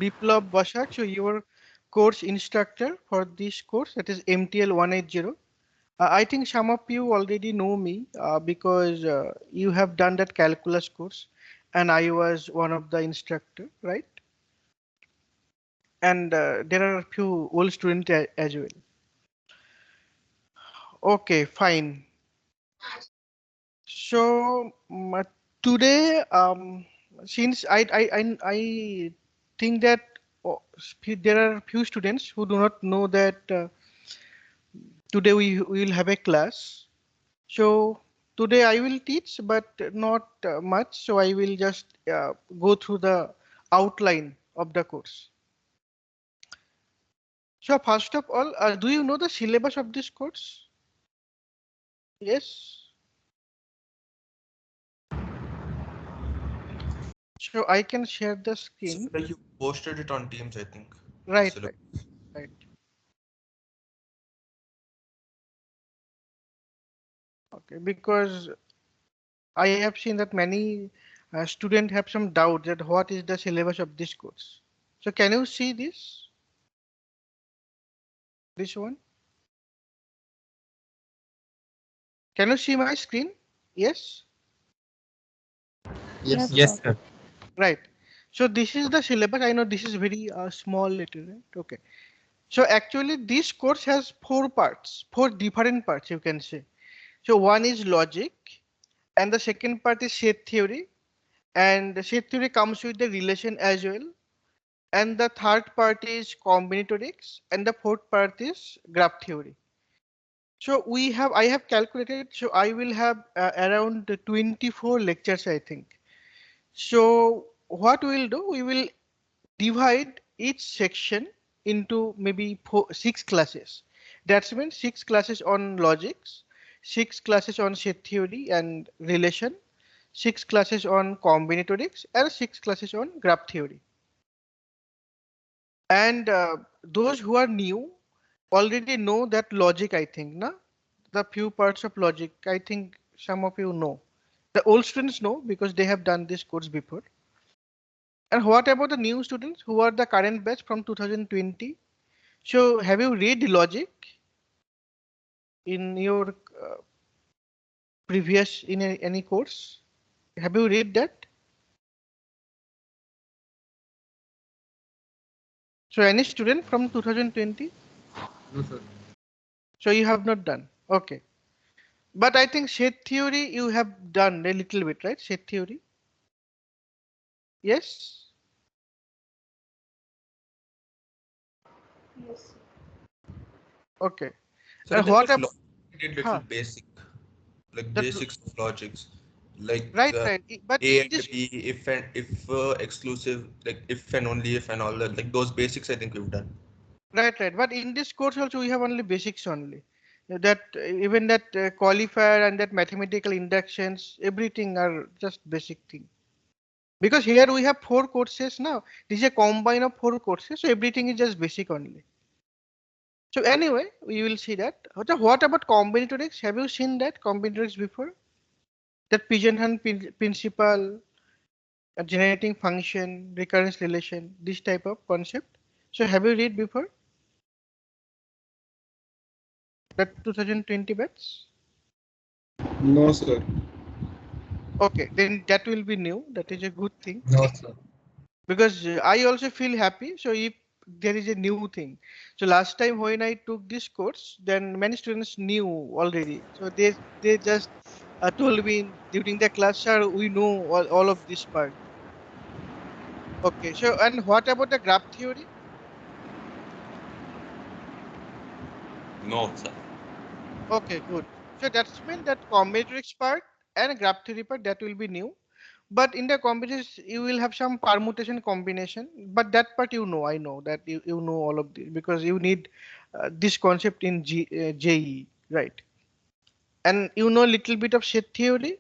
Biplab Bashak, so your course instructor for this course, that is MTL 180. I think some of you already know me because you have done that calculus course and I was one of the instructor, right? And there are a few old students as well. Okay, fine. So today, since I think that there are few students who do not know that today we will have a class. So today I will teach, but not much. So I will just go through the outline of the course. So first of all, do you know the syllabus of this course? Yes. So I can share the So screen. like you posted it on Teams, I think. The Right, syllabus. right, right. Okay, because I have seen that many students have some doubt that what is the syllabus of this course. So can you see this? This one? Can you see my screen? Yes. Yes, sir. Yes, sir. Right. So this is the syllabus. I know this is very small letter, right? Okay. So actually this course has four parts, four different parts you can say. So one is logic and the second part is set theory, and the set theory comes with the relation as well. And the third part is combinatorics and the fourth part is graph theory. So I have calculated, so I will have around 24 lectures, I think. So what we'll do, we will divide each section into maybe six classes. That's means six classes on logics, six classes on set theory and relation, six classes on combinatorics, and six classes on graph theory. And those who are new already know that logic, I think, na? The few parts of logic, I think some of you know. The old students know because they have done this course before. And what about the new students who are the current batch from 2020? So have you read logic in your previous in any course? Have you read that? So any student from 2020? No, sir. So you have not done. Okay. But I think set theory you have done a little bit, right? Set theory. Yes. Yes. Okay. So And in what this about logic, we did little huh, basic, like that basics of logics, like right, right. But A in and this B, if exclusive, like if and only if and all that, like those basics I think we've done. right, right. But in this course also we have only basics only. That even that qualifier and that mathematical inductions, everything are just basic thing. Because here we have four courses now. This is a combine of four courses, so everything is just basic only. So anyway, we will see that. What about combinatorics? Have you seen that combinatorics before? That pigeon principle, generating function, recurrence relation, this type of concept. So have you read before that 2020 batch? No, sir. Okay, then that will be new. That is a good thing No, sir. because I also feel happy. So if there is a new thing, so last time when I took this course, then many students knew already. So they just told me during the class, sir, we know all of this part. Okay, so and what about the graph theory? No, sir. Okay, good. So that's mean that combinatorics part and graph theory part that will be new. But in the combinations, you will have some permutation combination. But that part you know, I know that you know all of this because you need this concept in JE, right? And you know little bit of set theory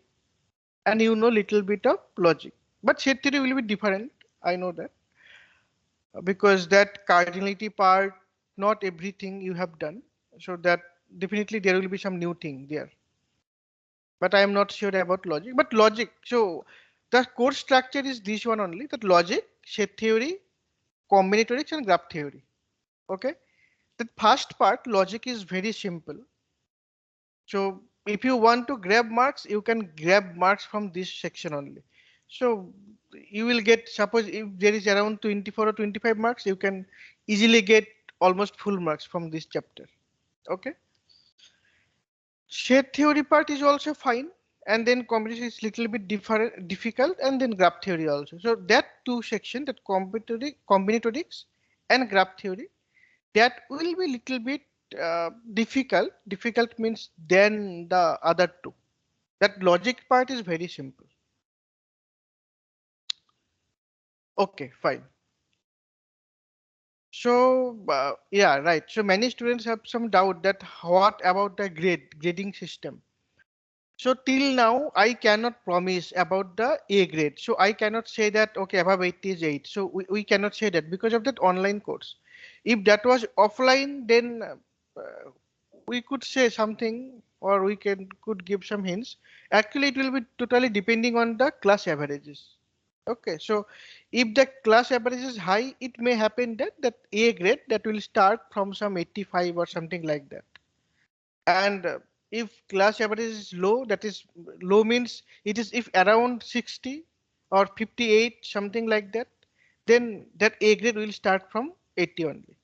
and you know little bit of logic. But set theory will be different. I know that because that cardinality part, not everything you have done. So that definitely there will be some new thing there. But I am not sure about logic. But logic, so the course structure is this one only. That logic, set theory, combinatorics and graph theory. Okay, the first part, logic, is very simple. So if you want to grab marks, you can grab marks from this section only. So you will get, suppose if there is around 24 or 25 marks, you can easily get almost full marks from this chapter. Okay. Shared theory part is also fine, and then combination is little bit difficult, and then graph theory also. So that two section, that combinatorics and graph theory, that will be little bit difficult. Difficult means than the other two. That logic part is very simple. Okay, fine. So yeah, right. So many students have some doubt that what about the grading system. So till now, I cannot promise about the A grade. So I cannot say that, okay, above 80 is 8. So we cannot say that because of that online course. If that was offline, then we could say something, or we could give some hints. Actually, it will be totally depending on the class averages. Okay, so if the class average is high, it may happen that A grade that will start from some 85 or something like that. And if class average is low, that is low means it is if around 60 or 58, something like that, then that A grade will start from 80 only.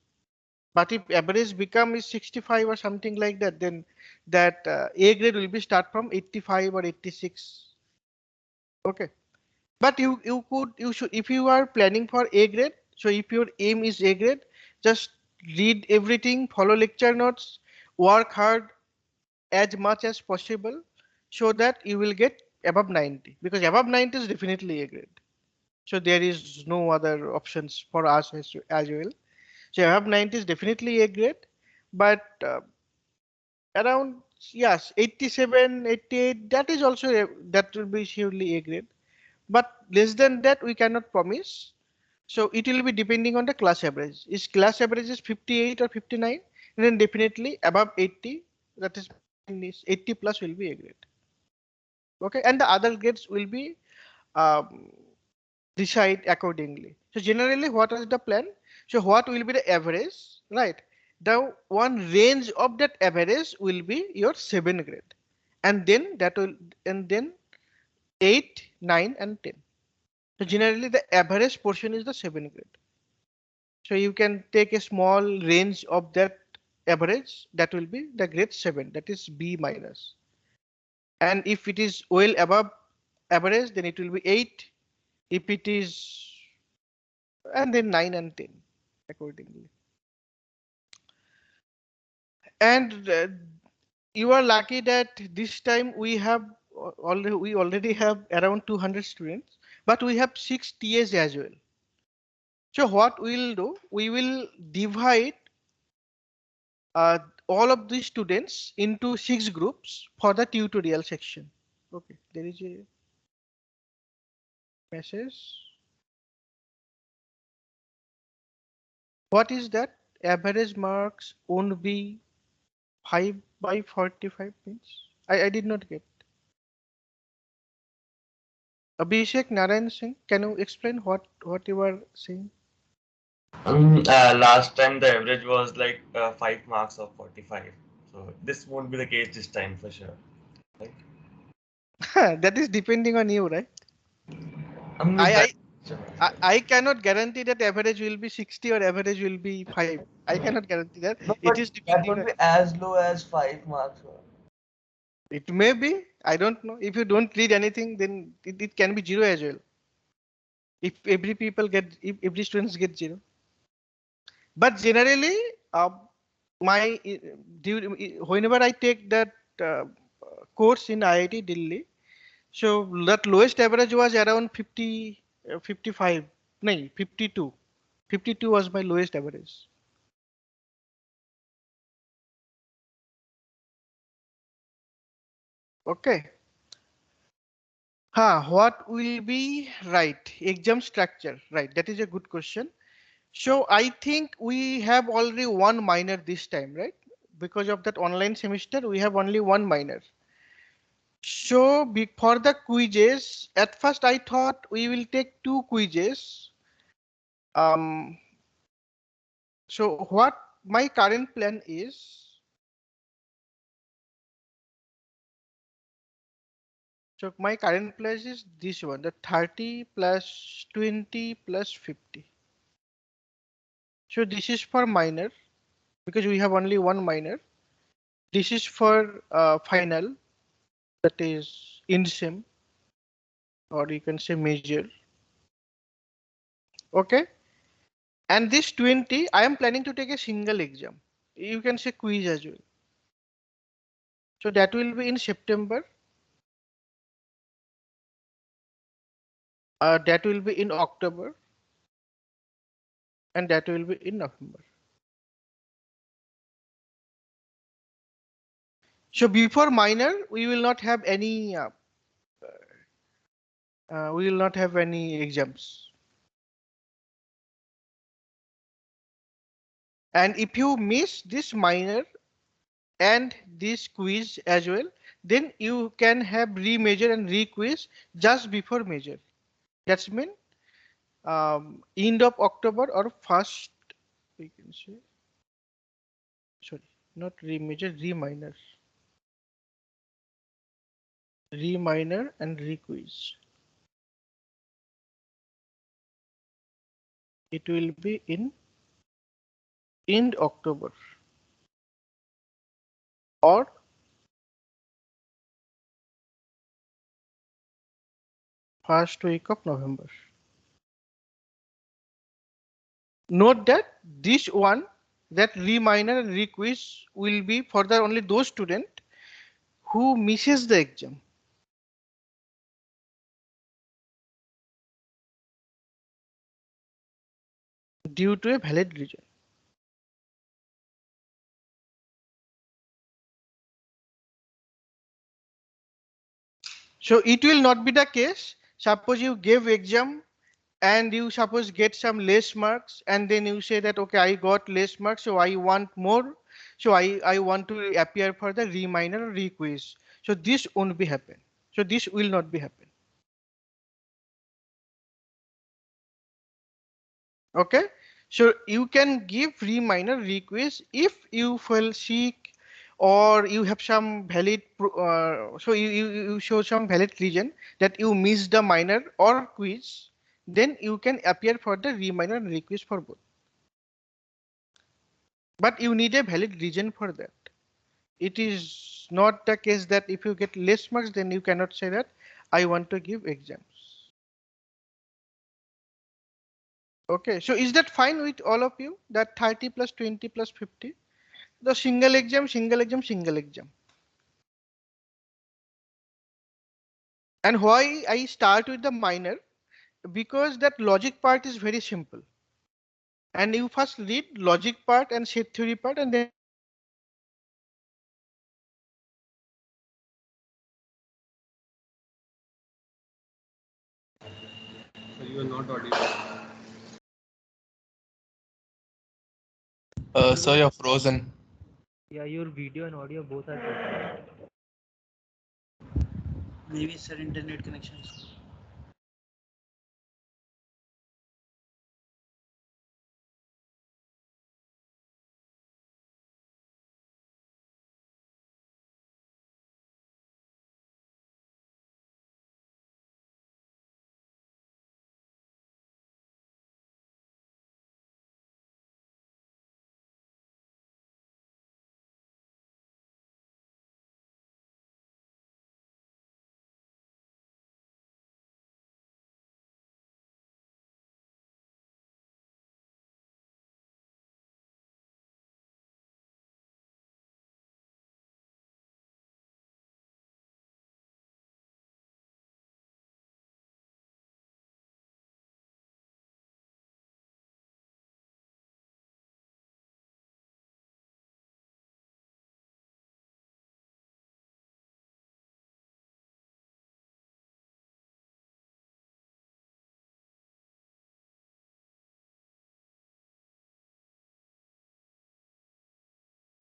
But if average become is 65 or something like that, then that A grade will be start from 85 or 86. Okay. But you should, if you are planning for A grade, so if your aim is A grade, just read everything, follow lecture notes, work hard as much as possible so that you will get above 90, because above 90 is definitely A grade. So there is no other options for us as well. So above 90 is definitely A grade, but around, yes, 87, 88, that is also that will be surely A grade. But less than that we cannot promise. So it will be depending on the class average. Is class average is 58 or 59, then definitely above 80, that is 80 plus will be A grade. Okay, and the other grades will be um, decide accordingly. So generally, what is the plan? So what will be the average, right? The one range of that average will be your 7 grade, and then that will, and then 8, 9, and 10. So generally, the average portion is the 7 grade. So you can take a small range of that average, that will be the grade 7, that is B minus. And if it is well above average, then it will be 8. If it is, and then 9 and 10 accordingly. And you are lucky that this time we have already have around 200 students, but we have 6 TAs as well. So what we'll do, we will divide uh, all of these students into 6 groups for the tutorial section. Okay, there is a message. What is that? Average marks won't be 5 by 45 means? I did not get. Abhishek Narayan Singh, can you explain what you were saying? Last time the average was like 5 marks of 45. So this won't be the case this time for sure. Right? That is depending on you, right? I'm I, not I sure. I cannot guarantee that average will be 60 or average will be 5. I cannot guarantee that. No, It but is that depending would on, be as low as 5 marks. it may be, I don't know. If you don't read anything, then it can be 0 as well. If if every students get 0. But generally, uh, my whenever I take that uh, course in IIT Delhi, so that lowest average was around 50, 55, no, 52. 52 was my lowest average. Okay. What will be right? Exam structure, right? That is a good question. So I think we have already one minor this time, right? Because of that online semester, we have only one minor. So for the quizzes, at first I thought we will take 2 quizzes. So what my current plan is, so my current plan is this one, the 30 plus 20 plus 50. So this is for minor because we have only one minor. This is for final, that is in sim, or you can say major. Okay. And this 20, I am planning to take a single exam. You can say quiz as well. So that will be in September. That will be in October. And that will be in November. So before minor, we will not have any. We will not have any exams. And if you miss this minor and this quiz as well, then you can have re-major and re-quiz just before major. That's mean end of October or first, we can say, sorry, not re-major, re-minor. Re-minor and re-quiz. It will be in end October or first week of November. Note that this one, that re-minor and re-quiz will be for the only those student who misses the exam. Due to a valid reason. So it will not be the case. Suppose you gave exam and you suppose get some less marks and then you say that, okay, I got less marks, so I want more. So I want to appear for the re-minor or re-quiz. So this won't be happen. So this will not be happen. Okay. So you can give re-minor re-quiz if you feel sick or you have some valid, so you show some valid reason that you missed the minor or quiz, then you can appear for the re-minor and re-quiz for both. But you need a valid reason for that. It is not the case that if you get less marks, then you cannot say that I want to give exams. Okay, so is that fine with all of you? That 30 plus 20 plus 50? The single exam, single exam, single exam. And why I start with the minor? Because that logic part is very simple. And you first read logic part and set theory part and then You are not audible. Sir, you're frozen. Yeah, your video and audio both are cut. Maybe sir internet connections.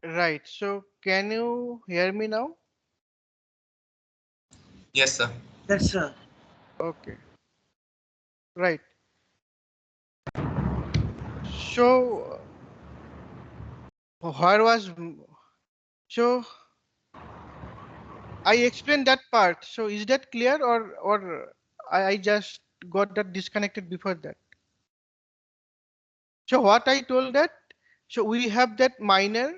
right. So can you hear me now? Yes, sir. Yes, sir. Okay, right. So Where was so I explained that part. So is that clear, or I just got that disconnected before that? So what I told that, so we have that minor,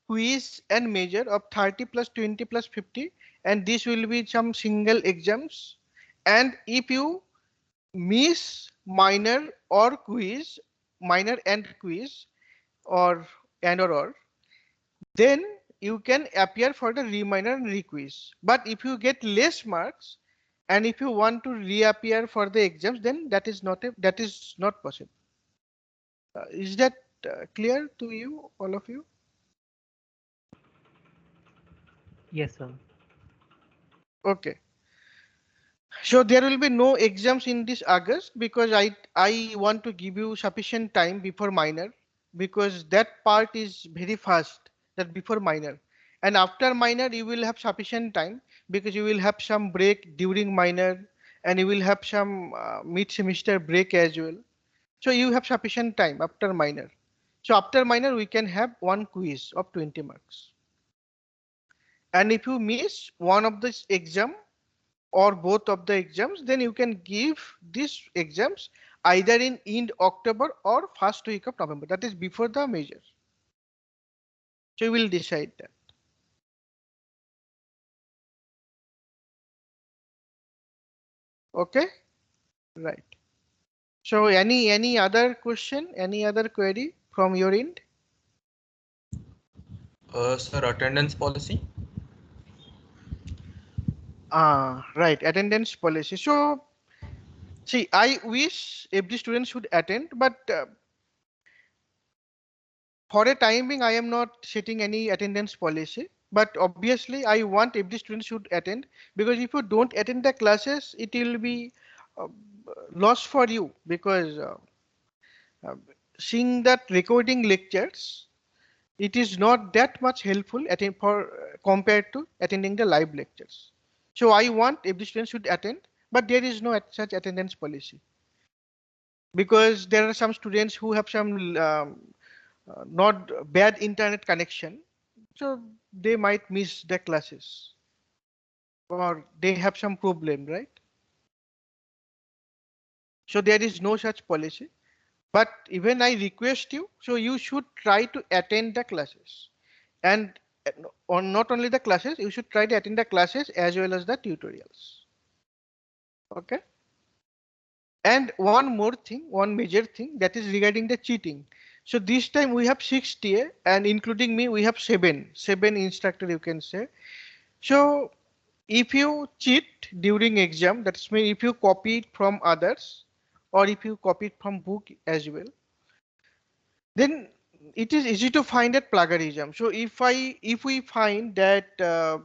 quiz and major of 30 plus 20 plus 50, and this will be some single exams. And if you miss minor or quiz, minor and quiz, or then you can appear for the re-minor and re-quiz. But if you get less marks and if you want to reappear for the exams, then that is not possible. Is that clear to you, all of you? Yes, sir. Okay. So there will be no exams in this August because I want to give you sufficient time before minor, because that part is very fast, that before minor. And after minor you will have sufficient time because you will have some break during minor and you will have some mid semester break as well. So you have sufficient time after minor. So after minor we can have one quiz of 20 marks. And if you miss one of this exam or both of the exams, then you can give these exams either in end October or first week of November. That is before the major. So you will decide that. Okay, right. So any other question, any other query from your end? Sir, attendance policy. Right, attendance policy. So see, I wish every student should attend, but for a time being, I am not setting any attendance policy. But obviously, I want every student should attend, because if you don't attend the classes, it will be uh, loss for you, because uh, seeing that recording lectures, it is not that much helpful compared to attending the live lectures. So I want every student should attend, but there is no such attendance policy, because there are some students who have some not bad internet connection, so they might miss the classes or they have some problem, right? So there is no such policy, but even I request you, so you should try to attend the classes, and on not only the classes, you should try to attend the classes as well as the tutorials. Okay. And one more thing, one major thing, that is regarding the cheating. So this time we have 6 TA, and including me, we have seven instructor, you can say. So if you cheat during exam, that's mean if you copy it from others or if you copy it from book as well, then it is easy to find that plagiarism. So if we find that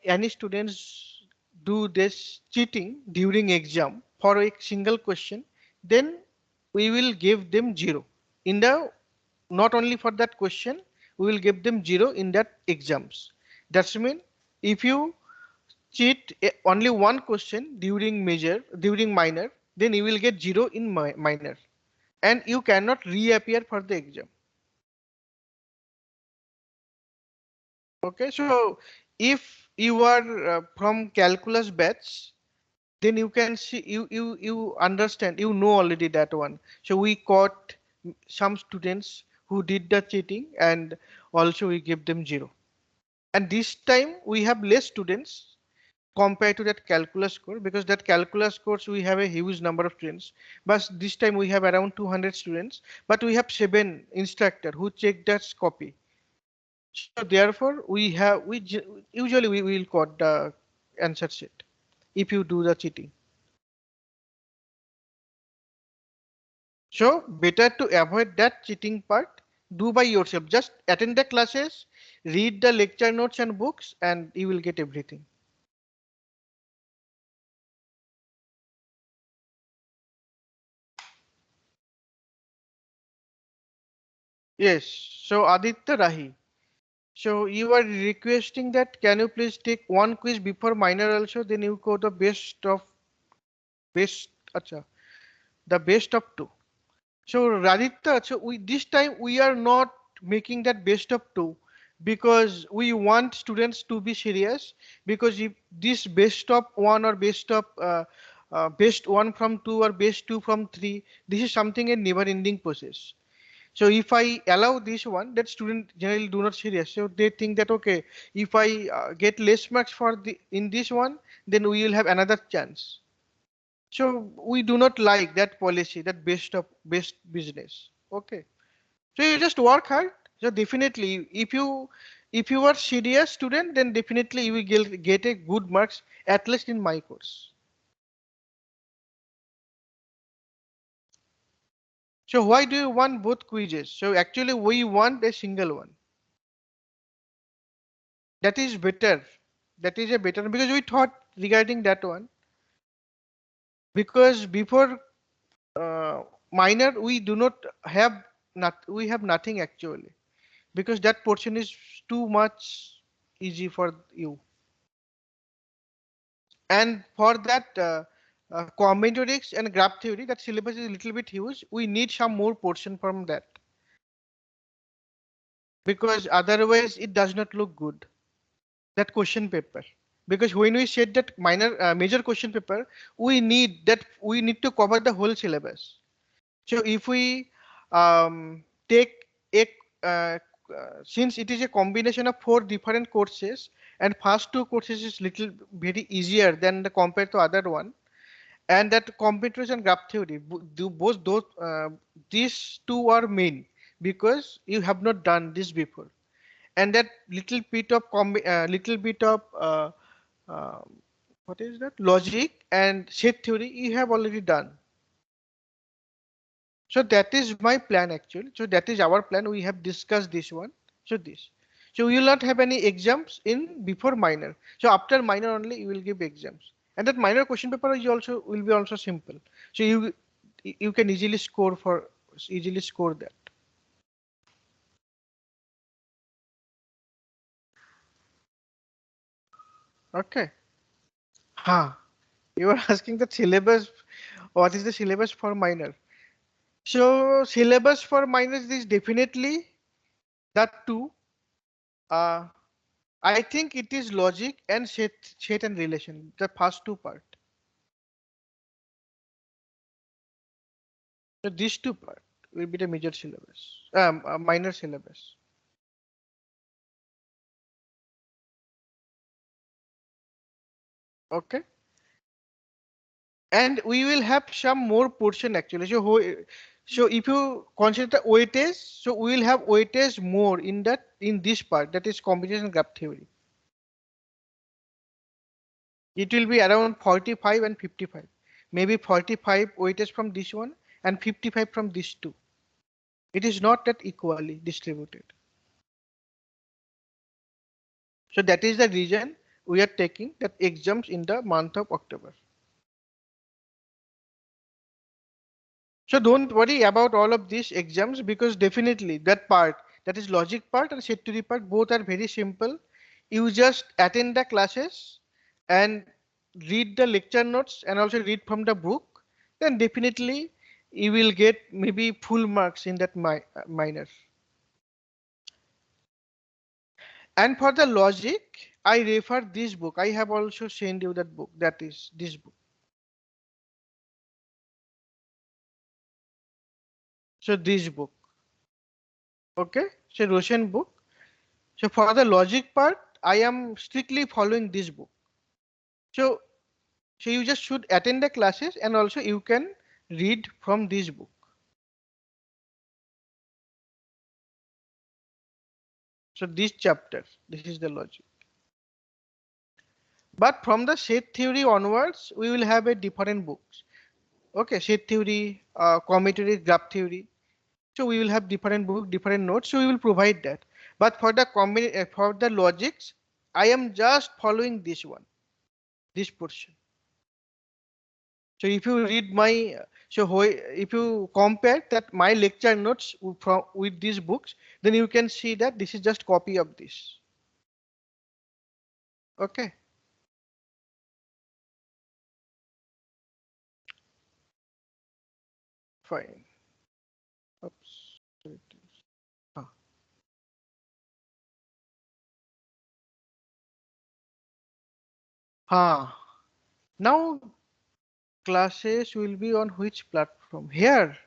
any students do this cheating during exam for a single question, then we will give them 0 in the, not only for that question, we will give them 0 in that exams. That's mean if you cheat only one question during minor, then you will get 0 in minor, and you cannot reappear for the exam. Okay, so if you are from calculus batch, then you can see, you understand, you know already that one. So we caught some students who did the cheating, and also we give them 0. And this time we have less students compared to that calculus course, because that calculus course we have a huge number of students, but this time we have around 200 students, but we have 7 instructor who check that copy. So therefore usually we will code the answer sheet if you do the cheating. So better to avoid that cheating part, do by yourself, just attend the classes, read the lecture notes and books, and you will get everything. Yes, so Aditya Rahi. So you are requesting that can you please take one quiz before minor also, then you go the acha, the best of 2. So Raditya, so this time we are not making that best of two, because we want students to be serious, because if this best of one or best one from two or best two from three, this is something a never ending process. So if I allow this one, that student generally do not serious. So they think that, okay, if I get less marks for the in this one, then we will have another chance. So we do not like that policy, that best business. Okay. So you just work hard. So definitely, if you are serious student, then definitely you will get a good marks, at least in my course. So why do you want both quizzes? So actually we want a single one. That is better. That is a better, because we thought regarding that one, because before minor we do not have, we have nothing actually, because that portion is too much easy for you. And for that combinatorics and graph theory, that syllabus is a little bit huge. We need some more portion from that, because otherwise it does not look good, that question paper. Because when we said that major question paper, we need to cover the whole syllabus. So if we take a since it is a combination of 4 different courses, and first 2 courses is little very easier than the compared to other one, and that computers and graph theory, both those these two are main, because you have not done this before, and that little bit of uh, what is that, logic and set theory you have already done. So that is my plan actually. So that is our plan. We have discussed this one. So this. So we will not have any exams in before minor. So after minor only you will give exams. And that minor question paper is also will be also simple. So you can easily score that. Okay. Ha. You are asking the syllabus. What is the syllabus for minor? So syllabus for minors is definitely that two. Uh, I think it is logic and set and relation, the first two part. So these two part will be the major syllabus, minor syllabus. Okay. And we will have some more portion actually. So if you consider the weightage, so we will have weightage more in this part, that is combination graph theory. It will be around 45 and 55. Maybe 45 weightage from this one and 55 from this two. It is not that equally distributed. So that is the reason we are taking that exams in the month of October. So don't worry about all of these exams, because definitely that part, that is logic part and set theory part, both are very simple. You just attend the classes and read the lecture notes and also read from the book, then definitely you will get maybe full marks in that minor. And for the logic, I refer this book. I have also sent you that book. That is this book. So this book. Okay. So Roshan book. So for the logic part, I am strictly following this book. So so you just should attend the classes and also you can read from this book. So this chapter, this is the logic. But from the set theory onwards, we will have a different books. Okay, set theory, commutative graph theory. So we will have different book, different notes. So we will provide that. But for the for the logics, I am just following this one, this portion. So if you read my, if you compare that my lecture notes from with these books, then you can see that this is just copy of this. Okay. Fine. Oops. Sorry. Ah. Now classes will be on which platform? Here.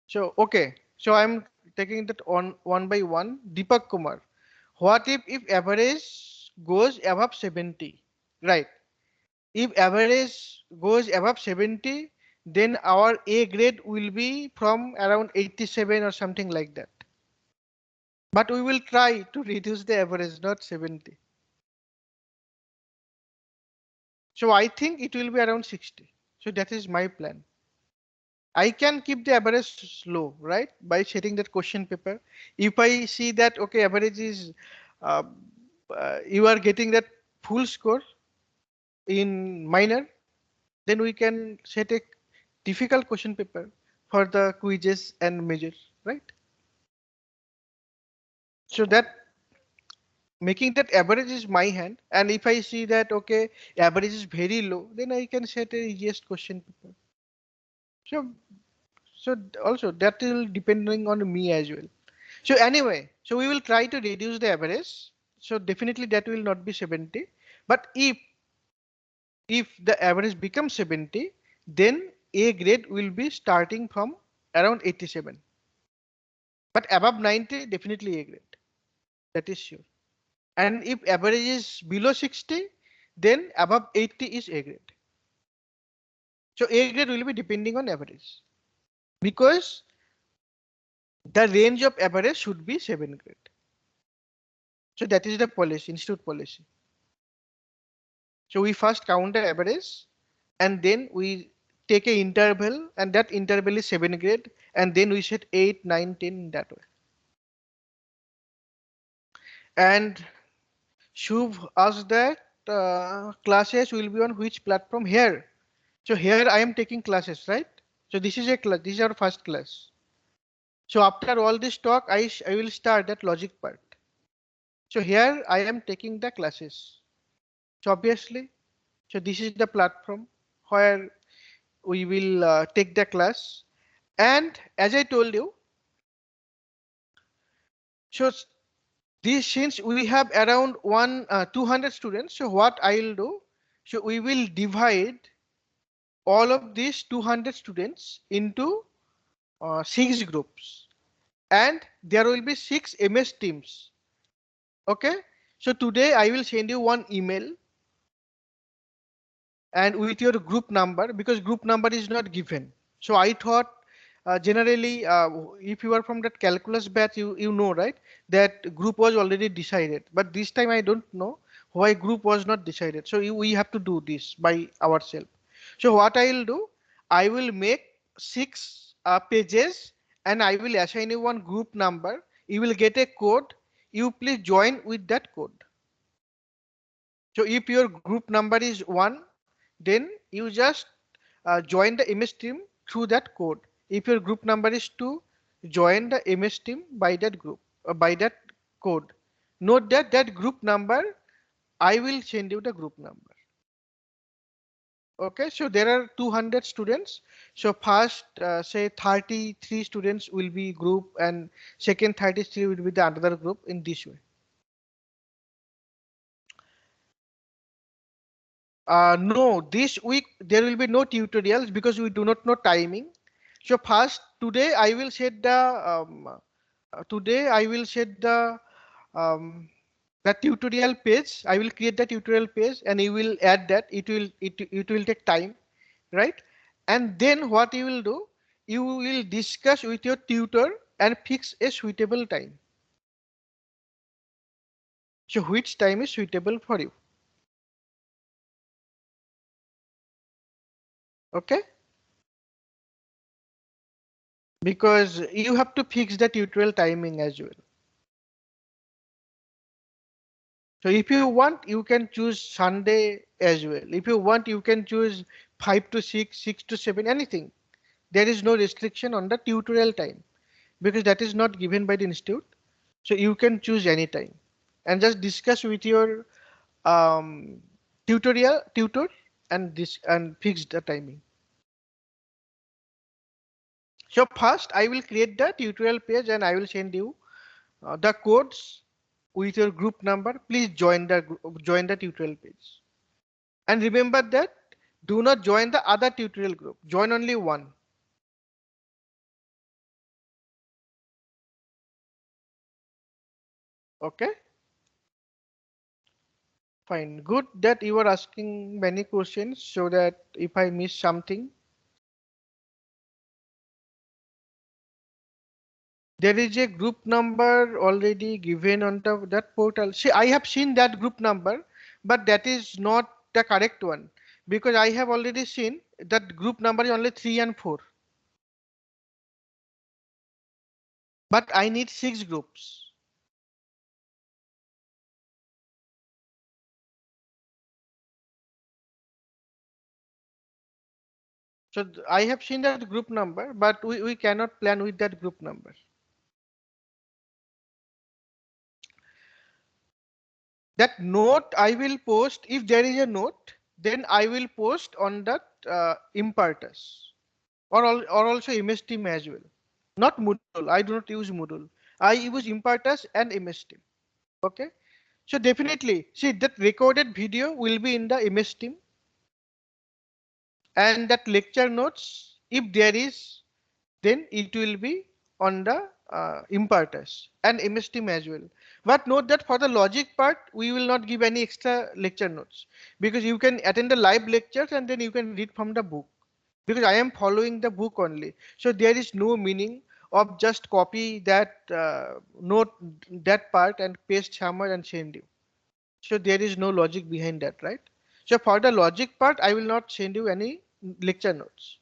So okay. So I'm taking that on one by one. Deepak Kumar. What if average goes above 70? Right. If average goes above 70, then our A grade will be from around 87 or something like that. But we will try to reduce the average, not 70. So I think it will be around 60. So that is my plan. I can keep the average low, right? By setting that question paper. If I see that, okay, average is, uh, you are getting that full score in minor, then we can set a difficult question paper for the quizzes and majors, right? So that making that average is my hand. And if I see that, okay, average is very low, then I can set a easiest question paper. So, so also that will depending on me as well. So anyway, so we will try to reduce the average. So definitely that will not be 70. But if the average becomes 70, then A grade will be starting from around 87. But above 90, definitely A grade. That is sure. And if average is below 60, then above 80 is A grade. So A grade will be depending on average because the range of average should be 7 grade. So that is the policy, institute policy. So we first count the average and then we take a interval and that interval is 7 grade and then we set 8, 9, 10 that way. And Shubh asked that classes will be on which platform here. So here I am taking classes, right? So this is a class, this is our first class. So after all this talk, I will start that logic part. So here I am taking the classes. So obviously, so this is the platform where we will take the class. And as I told you, so this since we have around 200 students, so what I will do, so we will divide all of these 200 students into 6 groups and there will be 6 MS teams. Okay, so today I will send you one email and with your group number because group number is not given. So I thought generally if you are from that calculus batch, you know, right, that group was already decided. But this time I don't know why group was not decided. So we have to do this by ourselves. So what I will do, I will make 6 pages and I will assign you one group number. You will get a code. You please join with that code. So if your group number is 1, then you just join the MS team through that code. If your group number is 2, join the MS team by that group, by that code. Note that that group number, I will send you the group number. Okay, so there are 200 students. So first, say 33 students will be group and second 33 will be the another group in this way. No, this week there will be no tutorials because we do not know timing. So first today I will set the the tutorial page. I will create the tutorial page and you will add that. It will take time, right? And then what you will do, you will discuss with your tutor and fix a suitable time. So which time is suitable for you? Okay. Because you have to fix the tutorial timing as well. So if you want, you can choose Sunday as well. If you want, you can choose 5 to 6, 6 to 7, anything. There is no restriction on the tutorial time because that is not given by the institute. So you can choose any time and just discuss with your tutor and fix the timing. So first I will create the tutorial page and I will send you the codes with your group number, please join the tutorial page. And remember that do not join the other tutorial group. Join only one. Okay. Fine. Good that you are asking many questions so that if I miss something, there is a group number already given on that portal. See, I have seen that group number, but that is not the correct one because I have already seen that group number is only 3 and 4. But I need 6 groups. So I have seen that group number, but we cannot plan with that group number. That note I will post, if there is a note, then I will post on that Impartus or also MS Team as well. Not Moodle, I do not use Moodle. I use Impartus and MS Team. Okay. So definitely, see that recorded video will be in the MS Team. And that lecture notes, if there is, then it will be on the Impartus and MS Team as well. But note that for the logic part, we will not give any extra lecture notes because you can attend the live lectures and then you can read from the book because I am following the book only. So there is no meaning of just copy that note, that part and paste somewhere and send you. So there is no logic behind that, right? So for the logic part, I will not send you any lecture notes.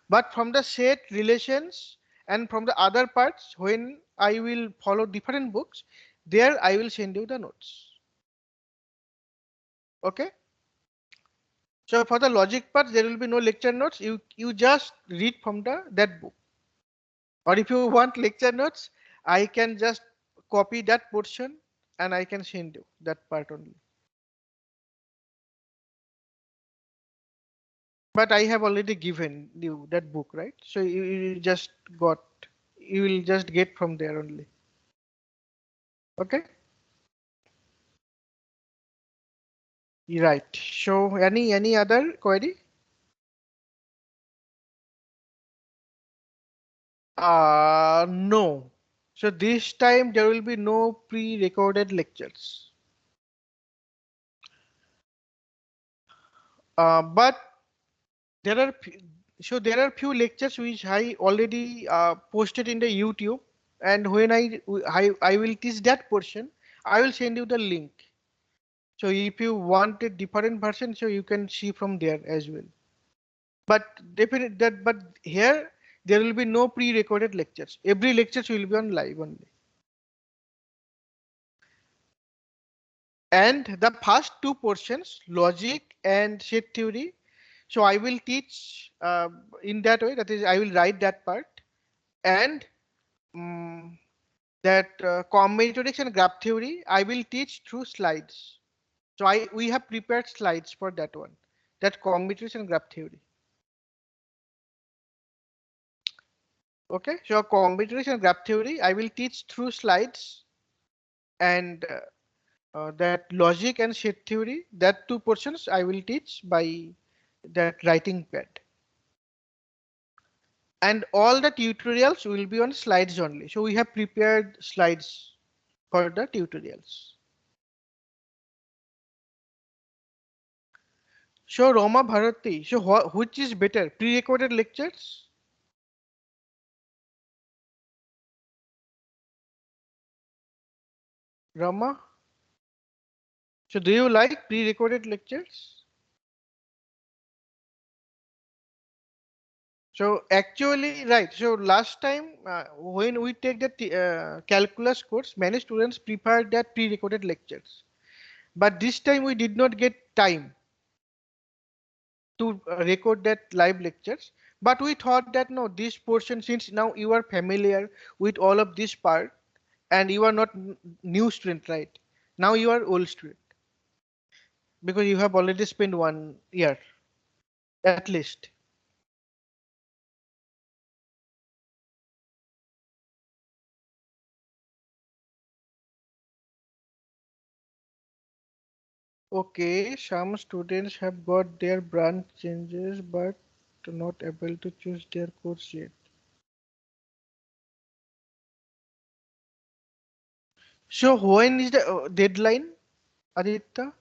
But from the set relations and from the other parts, when I will follow different books, there I will send you the notes. Okay. So for the logic part, there will be no lecture notes. You just read from that book. Or if you want lecture notes, I can just copy that portion and I can send you that part only. But I have already given you that book, right? So you just got, you will just get from there only. Okay. Right. So any other query? No. So this time there will be no pre-recorded lectures. But there are there are few lectures which I already posted in the YouTube, and when I will teach that portion, I will send you the link. So if you want a different version, so you can see from there as well. But definitely but here there will be no pre-recorded lectures. Every lectures will be on live only. And the first two portions, logic and set theory. So I will teach in that way. That is, I will write that part and that combinatorics and graph theory. I will teach through slides. So we have prepared slides for that one. That combinatorics and graph theory. Okay, so combinatorics and graph theory, I will teach through slides, and that logic and set theory, that two portions I will teach by that writing pad. And all the tutorials will be on slides only. So we have prepared slides for the tutorials. So Roma Bharati, so which is better, pre-recorded lectures? Rama? So do you like pre-recorded lectures? So actually, right. So last time when we take the calculus course, many students prepared that pre-recorded lectures. But this time we did not get time to record that live lectures. But we thought that no, this portion, since now you are familiar with all of this part and you are not new student, right? Now you are old student because you have already spent 1 year at least. Okay, some students have got their branch changes but not able to choose their course yet. So when is the deadline, Aditya?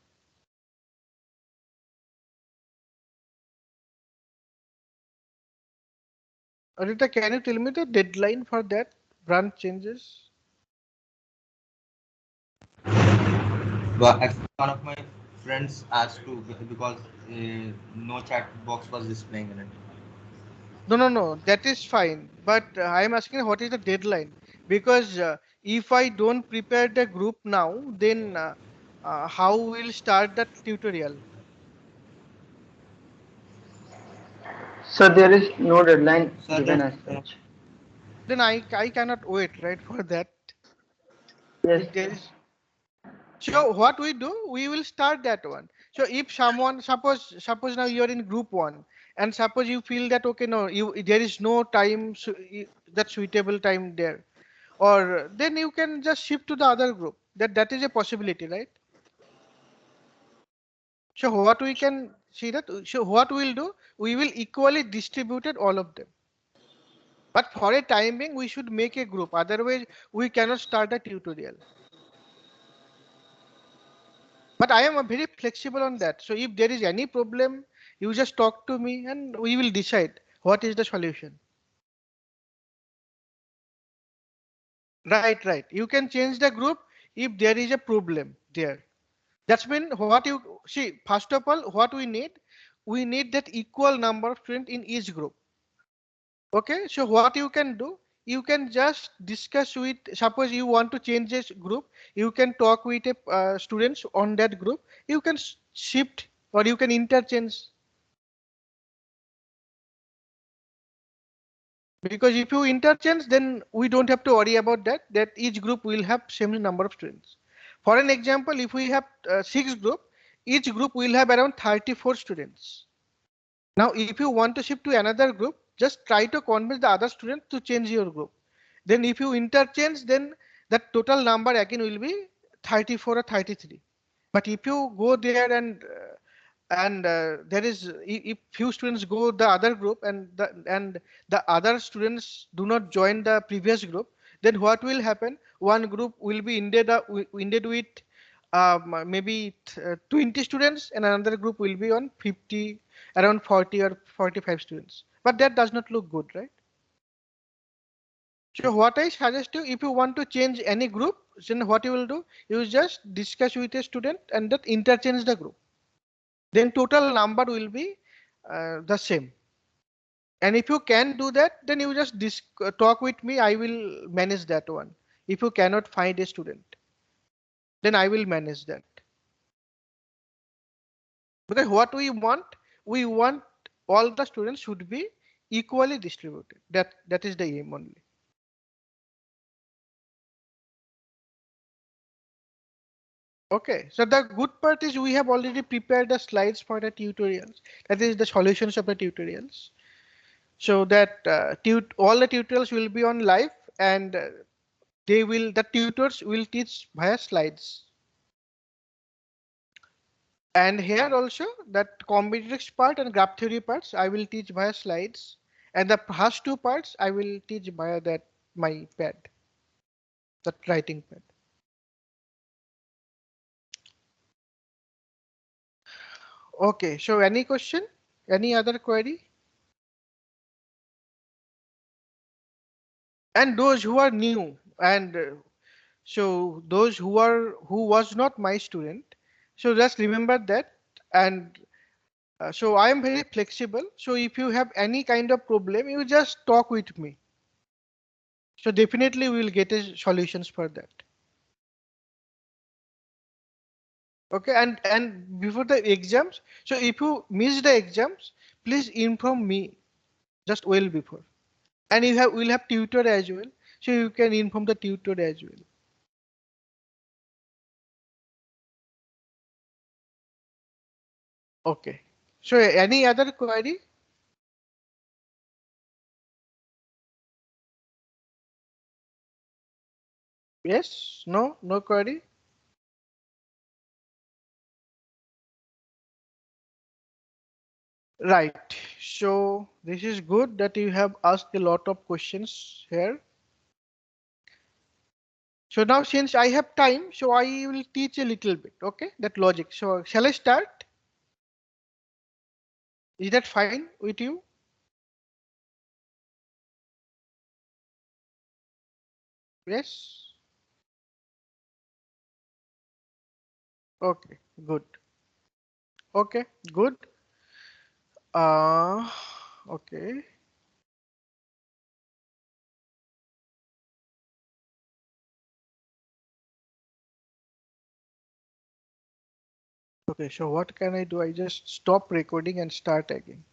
Aditya, can you tell me the deadline for that branch changes? But actually, one of my friends asked to because no chat box was displaying in it. No, no, no, that is fine. But I am asking what is the deadline? Because if I don't prepare the group now, then how will start the tutorial? So there is no deadline So given as such. Then I cannot wait, right, for that. Yes, If there is, so what we do, we will start that one. So if someone, suppose now you're in group one, and suppose you feel that okay, no, there is no time that suitable time there, or then you can just shift to the other group. That is a possibility, right? So what we can see that, so what we'll do, we will equally distributed all of them. But for a timing, we should make a group. Otherwise, we cannot start a tutorial. But I am very flexible on that. So if there is any problem, you just talk to me and we will decide what is the solution. Right, right. You can change the group if there is a problem there. That's mean what you see. First of all, what we need that equal number of students in each group. Okay, so what you can do, you can just discuss with, suppose you want to change this group, you can talk with a students on that group, you can shift or you can interchange. Because if you interchange, then we don't have to worry about that each group will have same number of students. For an example, if we have six group, each group will have around 34 students. Now, if you want to shift to another group, just try to convince the other student to change your group. Then if you interchange, then the total number again will be 34 or 33. But if you go there and there is if few students go the other group and the other students do not join the previous group, then what will happen? One group will be ended with maybe 20 students and another group will be on 50, around 40 or 45 students. But that does not look good, right? So what I suggest you, if you want to change any group, then what you will do, you just discuss with a student and that interchange the group. Then total number will be the same. And if you can do that, then you just talk with me. I will manage that one. If you cannot find a student, then I will manage that. Because what we want all the students should be equally distributed. That is the aim only. Okay, so the good part is we have already prepared the slides for the tutorials. That is the solutions of the tutorials. So that all the tutorials will be on live and the tutors will teach via slides. And here also that combinatorics part and graph theory parts I will teach via slides. And the first two parts I will teach via that my pad, that writing pad. Okay, so any question? Any other query? And those who are new and so those who was not my student, so just remember that. And so I am very flexible. So if you have any kind of problem, you just talk with me. So definitely we will get a solutions for that. Okay, and before the exams, so if you miss the exams, please inform me just well before. And you have will have tutor as well, so you can inform the tutor as well. Okay. So any other query? Yes? No? No query? Right. So this is good that you have asked a lot of questions here. So now since I have time, so I will teach a little bit, okay, that logic. So shall I start? Is that fine with you? Yes. Okay, good. Okay, good. Uh, okay. Okay, so what can I do? I just stop recording and start again.